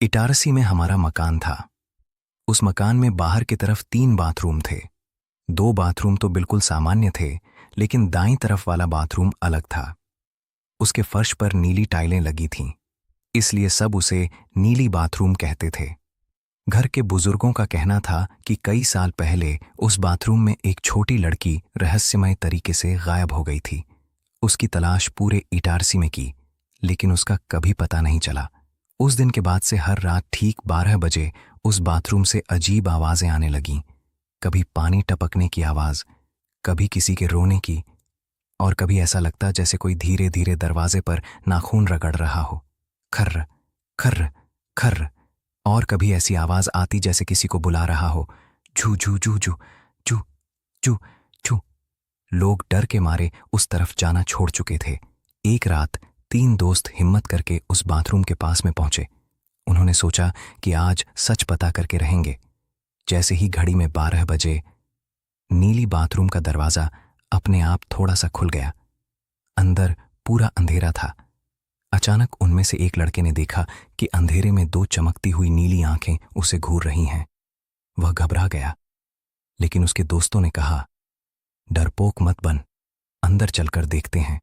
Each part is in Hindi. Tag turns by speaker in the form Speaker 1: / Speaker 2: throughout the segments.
Speaker 1: इटारसी में हमारा मकान था। उस मकान में बाहर की तरफ 3 बाथरूम थे। 2 बाथरूम तो बिल्कुल सामान्य थे, लेकिन दाईं तरफ वाला बाथरूम अलग था। उसके फर्श पर नीली टाइलें लगी थीं, इसलिए सब उसे नीली बाथरूम कहते थे। घर के बुजुर्गों का कहना था कि कई साल पहले उस बाथरूम में एक छोटी लड़की रहस्यमय तरीके से गायब हो गई थी। उसकी तलाश पूरे इटारसी में की, लेकिन उसका कभी पता नहीं चला। उस दिन के बाद से हर रात ठीक 12 बजे उस बाथरूम से अजीब आवाजें आने लगीं। कभी पानी टपकने की आवाज, कभी किसी के रोने की, और कभी ऐसा लगता जैसे कोई धीरे धीरे दरवाजे पर नाखून रगड़ रहा हो। खर्र खर्र खर्र। और कभी ऐसी आवाज आती जैसे किसी को बुला रहा हो, जू जू जू जू जू जू जू। लोग डर के मारे उस तरफ जाना छोड़ चुके थे। एक रात 3 दोस्त हिम्मत करके उस बाथरूम के पास में पहुंचे। उन्होंने सोचा कि आज सच पता करके रहेंगे। जैसे ही घड़ी में 12 बजे नीली बाथरूम का दरवाजा अपने आप थोड़ा सा खुल गया। अंदर पूरा अंधेरा था। अचानक उनमें से एक लड़के ने देखा कि अंधेरे में 2 चमकती हुई नीली आंखें उसे घूर रही हैं। वह घबरा गया, लेकिन उसके दोस्तों ने कहा, डरपोक मत बन, अंदर चलकर देखते हैं।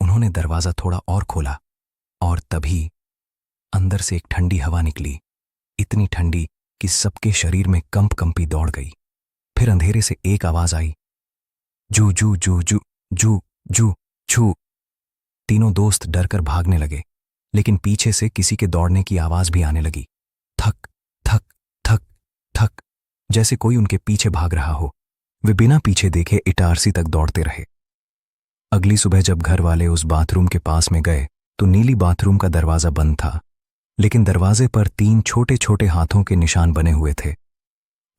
Speaker 1: उन्होंने दरवाजा थोड़ा और खोला, और तभी अंदर से एक ठंडी हवा निकली, इतनी ठंडी कि सबके शरीर में कंपी दौड़ गई। फिर अंधेरे से एक आवाज आई, जू जू जू जू जू जू छू। तीनों दोस्त डरकर भागने लगे, लेकिन पीछे से किसी के दौड़ने की आवाज भी आने लगी। थक थक थक थक, जैसे कोई उनके पीछे भाग रहा हो। वे बिना पीछे देखे इटारसी तक दौड़ते रहे। अगली सुबह जब घर वाले उस बाथरूम के पास में गए तो नीली बाथरूम का दरवाजा बंद था, लेकिन दरवाजे पर 3 छोटे छोटे हाथों के निशान बने हुए थे,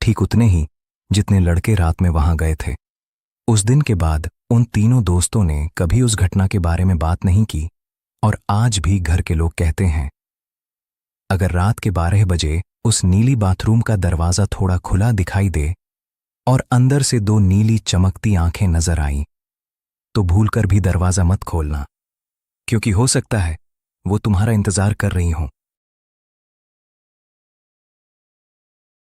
Speaker 1: ठीक उतने ही जितने लड़के रात में वहां गए थे। उस दिन के बाद उन तीनों दोस्तों ने कभी उस घटना के बारे में बात नहीं की, और आज भी घर के लोग कहते हैं, अगर रात के 12 बजे उस नीली बाथरूम का दरवाजा थोड़ा खुला दिखाई दे और अंदर से 2 नीली चमकती आंखें नजर आईं, तो भूलकर भी दरवाजा मत खोलना, क्योंकि हो सकता है वो तुम्हारा इंतजार कर रही हों।